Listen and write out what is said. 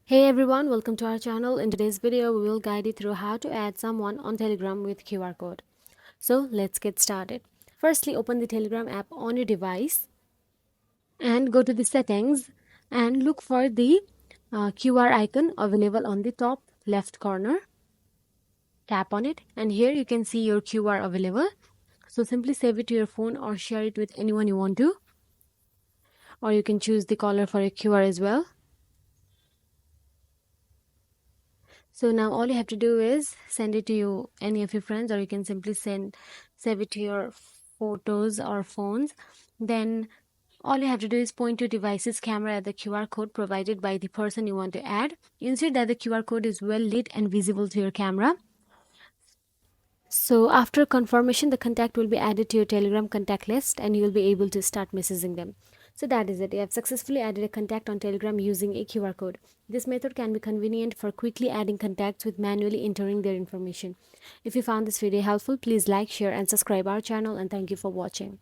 Hey everyone, welcome to our channel. In today's video, we will guide you through how to add someone on Telegram with QR code. So let's get started. Firstly, open the Telegram app on your device and go to the settings and look for the QR icon available on the top left corner. Tap on it and here you can see your QR available. So simply save it to your phone or share it with anyone you want to. Or you can choose the color for your QR as well. So now all you have to do is send it to any of your friends, or you can simply save it to your photos or phones. Then all you have to do is point your device's camera at the QR code provided by the person you want to add. Ensure that the QR code is well lit and visible to your camera. So after confirmation, the contact will be added to your Telegram contact list and you will be able to start messaging them. So that is it. You have successfully added a contact on Telegram using a QR code. This method can be convenient for quickly adding contacts with manually entering their information. If you found this video helpful, please like, share and subscribe our channel, and thank you for watching.